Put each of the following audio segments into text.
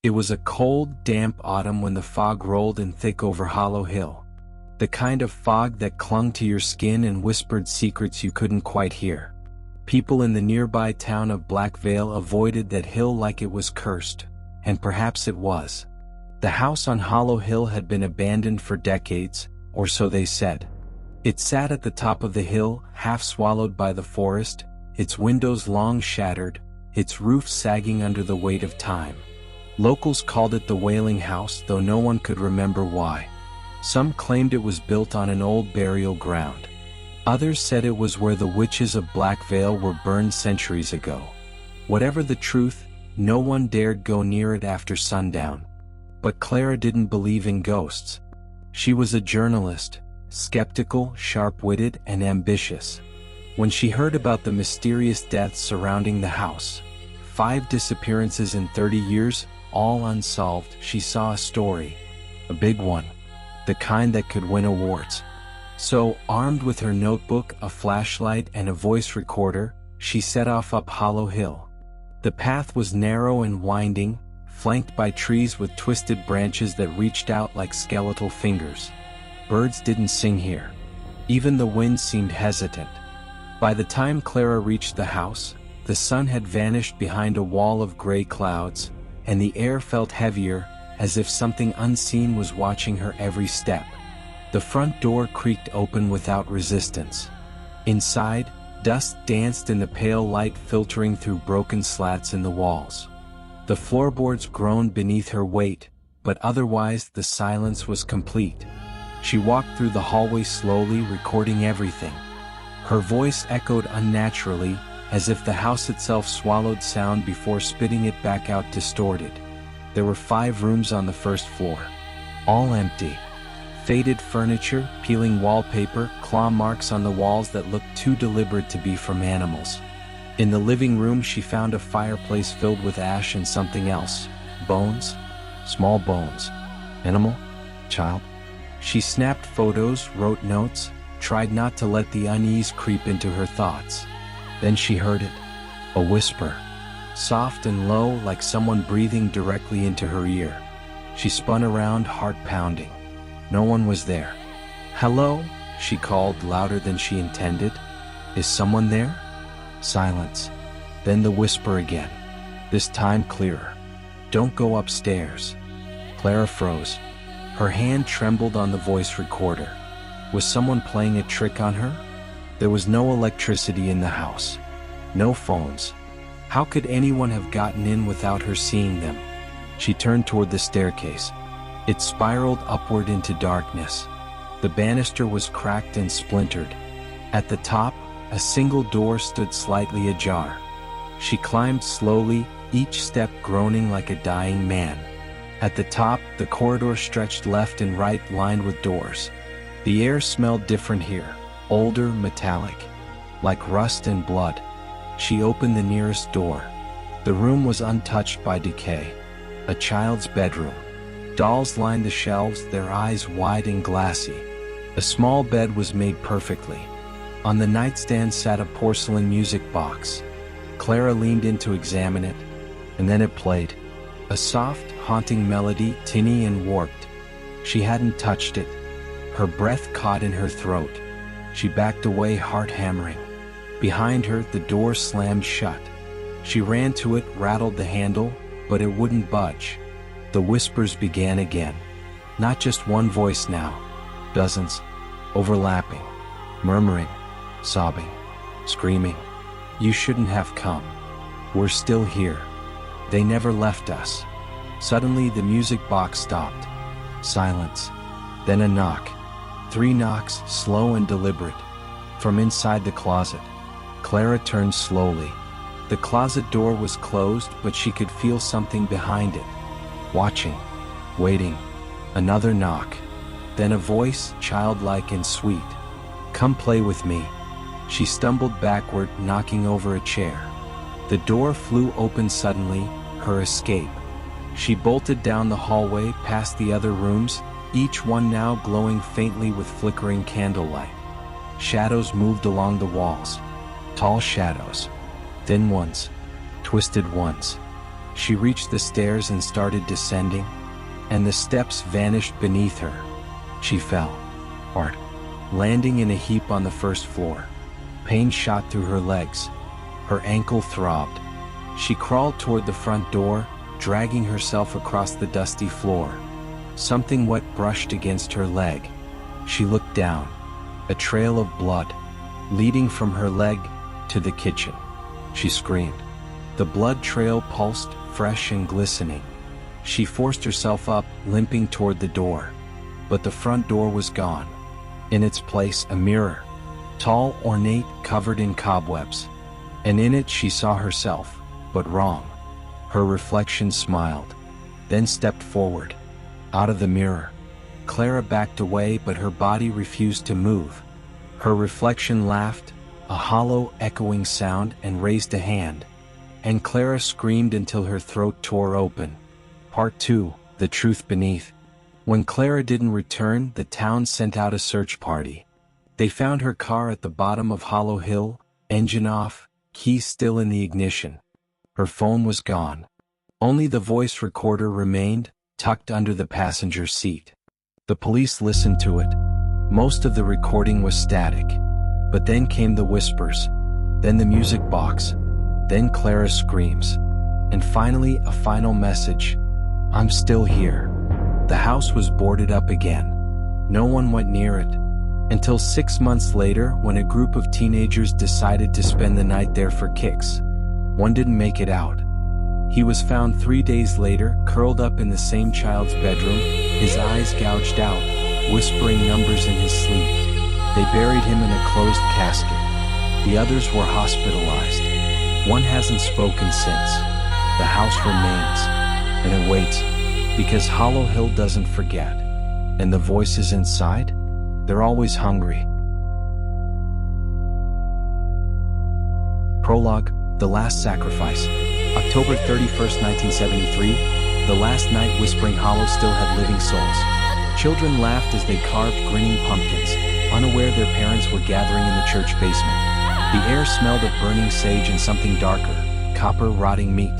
It was a cold, damp autumn when the fog rolled in thick over Hollow Hill. The kind of fog that clung to your skin and whispered secrets you couldn't quite hear. People in the nearby town of Blackvale avoided that hill like it was cursed, and perhaps it was. The house on Hollow Hill had been abandoned for decades, or so they said. It sat at the top of the hill, half swallowed by the forest, its windows long shattered, its roof sagging under the weight of time. Locals called it the Wailing House, though no one could remember why. Some claimed it was built on an old burial ground. Others said it was where the witches of Blackvale were burned centuries ago. Whatever the truth, no one dared go near it after sundown. But Clara didn't believe in ghosts. She was a journalist, skeptical, sharp-witted, and ambitious. When she heard about the mysterious deaths surrounding the house, 5 disappearances in 30 years, all unsolved, she saw a story. A big one. The kind that could win awards. So, armed with her notebook, a flashlight, and a voice recorder, she set off up Hollow Hill. The path was narrow and winding, flanked by trees with twisted branches that reached out like skeletal fingers. Birds didn't sing here. Even the wind seemed hesitant. By the time Clara reached the house, the sun had vanished behind a wall of gray clouds, and the air felt heavier, as if something unseen was watching her every step. The front door creaked open without resistance. Inside, dust danced in the pale light filtering through broken slats in the walls. The floorboards groaned beneath her weight, but otherwise the silence was complete. She walked through the hallway slowly, recording everything. Her voice echoed unnaturally, as if the house itself swallowed sound before spitting it back out distorted. There were 5 rooms on the first floor. All empty. Faded furniture, peeling wallpaper, claw marks on the walls that looked too deliberate to be from animals. In the living room she found a fireplace filled with ash and something else. Bones? Small bones. Animal? Child? She snapped photos, wrote notes, tried not to let the unease creep into her thoughts. Then she heard it. A whisper. Soft and low, like someone breathing directly into her ear. She spun around, heart pounding. No one was there. "Hello?" she called, louder than she intended. "Is someone there?" Silence. Then the whisper again. This time clearer. "Don't go upstairs." Clara froze. Her hand trembled on the voice recorder. Was someone playing a trick on her? There was no electricity in the house. No phones. How could anyone have gotten in without her seeing them? She turned toward the staircase. It spiraled upward into darkness. The banister was cracked and splintered. At the top, a single door stood slightly ajar. She climbed slowly, each step groaning like a dying man. At the top, the corridor stretched left and right, lined with doors. The air smelled different here, older, metallic, like rust and blood. She opened the nearest door. The room was untouched by decay. A child's bedroom. Dolls lined the shelves, their eyes wide and glassy. A small bed was made perfectly. On the nightstand sat a porcelain music box. Clara leaned in to examine it, and then it played. A soft, haunting melody, tinny and warped. She hadn't touched it. Her breath caught in her throat. She backed away, heart hammering. Behind her, the door slammed shut. She ran to it, rattled the handle, but it wouldn't budge. The whispers began again. Not just one voice now. Dozens. Overlapping. Murmuring. Sobbing. Screaming. "You shouldn't have come. We're still here. They never left us." Suddenly the music box stopped. Silence. Then a knock. 3 knocks, slow and deliberate. From inside the closet. Clara turned slowly. The closet door was closed, but she could feel something behind it. Watching. Waiting. Another knock. Then a voice, childlike and sweet. "Come play with me." She stumbled backward, knocking over a chair. The door flew open suddenly, her escape. She bolted down the hallway, past the other rooms, each one now glowing faintly with flickering candlelight. Shadows moved along the walls. Tall shadows. Thin ones. Twisted ones. She reached the stairs and started descending, and the steps vanished beneath her. She fell, hard, landing in a heap on the first floor. Pain shot through her legs. Her ankle throbbed. She crawled toward the front door, dragging herself across the dusty floor. Something wet brushed against her leg. She looked down. A trail of blood, leading from her leg to the kitchen. She screamed. The blood trail pulsed, fresh and glistening. She forced herself up, limping toward the door. But the front door was gone. In its place, a mirror. Tall, ornate, covered in cobwebs. And in it she saw herself, but wrong. Her reflection smiled, then stepped forward. Out of the mirror. Clara backed away, but her body refused to move. Her reflection laughed, a hollow, echoing sound, and raised a hand. And Clara screamed until her throat tore open. Part 2, The Truth Beneath. When Clara didn't return, the town sent out a search party. They found her car at the bottom of Hollow Hill, engine off, keys still in the ignition. Her phone was gone. Only the voice recorder remained, tucked under the passenger seat. The police listened to it. Most of the recording was static. But then came the whispers. Then the music box. Then Clara's screams. And finally, a final message. I'm still here. The house was boarded up again. No one went near it. Until 6 months later, when a group of teenagers decided to spend the night there for kicks. One didn't make it out. He was found 3 days later, curled up in the same child's bedroom, his eyes gouged out, whispering numbers in his sleep. They buried him in a closed casket. The others were hospitalized. One hasn't spoken since. The house remains, and it waits, because Hollow Hill doesn't forget. And the voices inside? They're always hungry. Prologue, The Last Sacrifice. October 31st, 1973, the last night Whispering Hollow still had living souls. Children laughed as they carved grinning pumpkins, unaware their parents were gathering in the church basement. The air smelled of burning sage and something darker, copper rotting meat.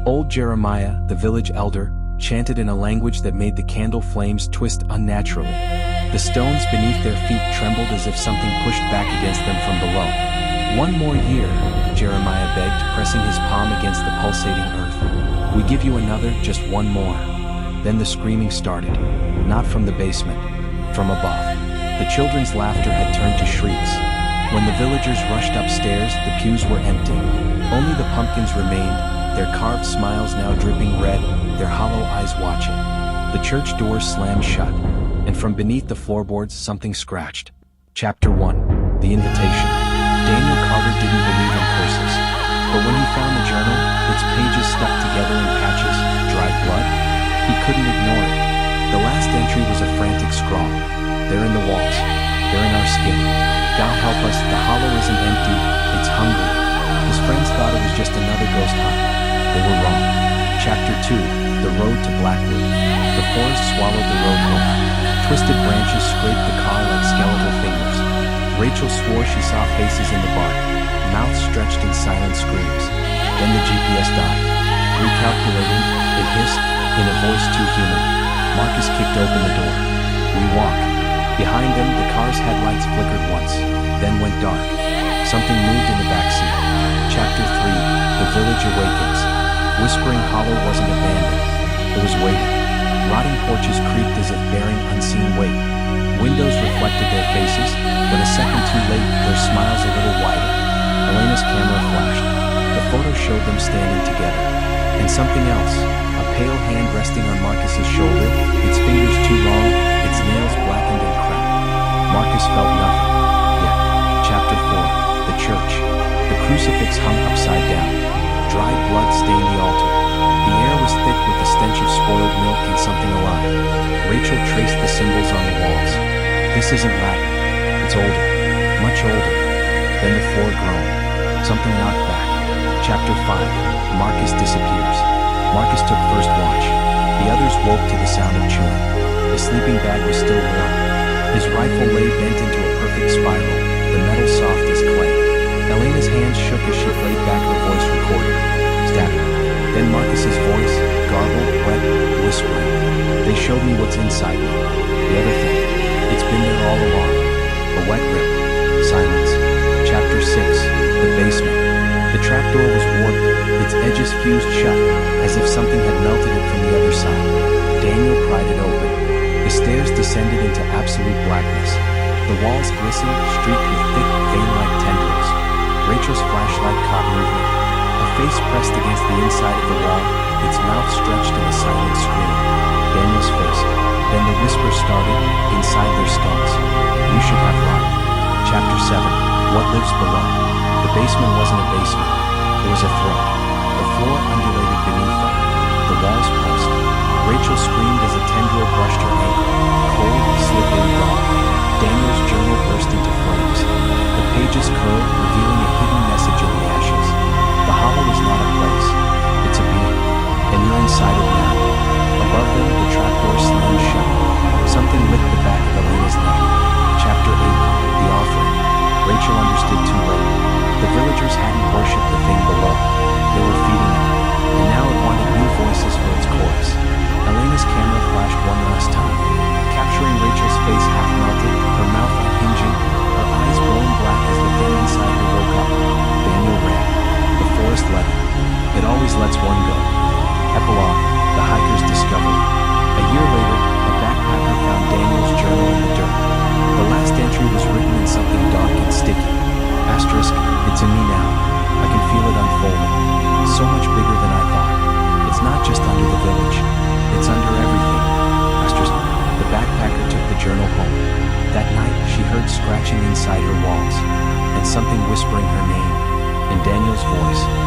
Old Jeremiah, the village elder, chanted in a language that made the candle flames twist unnaturally. The stones beneath their feet trembled as if something pushed back against them from below. One more year, Jeremiah begged, pressing his palm against the pulsating earth. We give you another, just one more. Then the screaming started, not from the basement, from above. The children's laughter had turned to shrieks. When the villagers rushed upstairs, the pews were empty. Only the pumpkins remained, their carved smiles now dripping red, their hollow eyes watching. The church doors slammed shut, and from beneath the floorboards something scratched. Chapter 1, The Invitation. Daniel Carter didn't believe in curses, but when he found the journal, its pages stuck together in patches, dried blood, he couldn't ignore it. The last entry was a frantic scrawl. They're in the walls. They're in our skin. God help us, the hollow isn't empty, it's hungry. His friends thought it was just another ghost hunt. They were wrong. Chapter 2, The Road to Blackwood. The forest swallowed the road home. Twisted branches scraped the car like skeletal fingers. Rachel swore she saw faces in the bark, mouths stretched in silent screams. Then the GPS died. Recalculating, it hissed, in a voice too human. Marcus kicked open the door. We walk. Behind them, the car's headlights flickered once, then went dark. Something moved in the backseat. Chapter 3, The Village Awakens. Whispering Hollow wasn't abandoned. It was waiting. Rotting porches creaked as if bearing unseen weight. Windows reflected their faces, but a second too late, their smiles a little wider. Elena's camera flashed. The photo showed them standing together. And something else, a pale hand resting on Marcus's shoulder, its fingers too long, its nails blackened and cracked. Marcus felt nothing. Yet, Chapter 4, The Church. The crucifix hung upside down. Dried blood stained the altar. The air was thick with the stench of spoiled milk and something alive. Rachel traced the symbols on the walls. This isn't Latin. It's older. Much older. Then the floor groaned. Something knocked back. Chapter 5, Marcus disappears. Marcus took first watch. The others woke to the sound of chewing. His sleeping bag was still warm. His rifle lay bent into a perfect spiral, the metal soft as clay. Elena's hands shook as she played back her voice recorder. Static. Then Marcus's voice, garbled, wet, whispering. They showed me what's inside me. The other thing. It's been there all along. A wet rip. Silence. Chapter 6. The basement. The trapdoor was warped, its edges fused shut, as if something had melted it from the other side. Daniel pried it open. The stairs descended into absolute blackness. The walls glistened, streaked with thick, vein-like tendrils. Rachel's flashlight caught movement. A face pressed against the inside of the wall, its mouth stretched in a silent scream. Daniel's face. Then the whisper started, inside their skulls. You should have run. Chapter 7. What lives below? The basement wasn't a basement. It was a throat. The floor undulated beneath them. The walls pulsed. Rachel screamed as a tendril brushed her ankle. Cold, slippery, raw. Daniel's journal burst into flames. The pages curled, revealing a hidden message in the ashes. The hollow is not a place. It's a being. And you're inside it now. Above them, the trapdoor slammed shut. Something licked the back of Elena's neck. Chapter 8. The Offering. Rachel understood too late. The villagers hadn't worshipped the thing below. They were feeding it. And now it wanted new voices for its chorus. Elena's camera flashed one last time, capturing Rachel's face half melted, her mouth unhinging, her eyes blown black as the thing inside her woke up. Daniel ran. The forest let him. It always lets one go. Epilogue. The hiker's discovery. A year later, a backpacker found Daniel's journal in the dirt. The last entry was written in something dark and sticky. Asterisk, it's in me now. I can feel it unfolding. So much bigger than I thought. It's not just under the village. It's under everything. Asterisk, the backpacker took the journal home. That night, she heard scratching inside her walls, and something whispering her name, in Daniel's voice.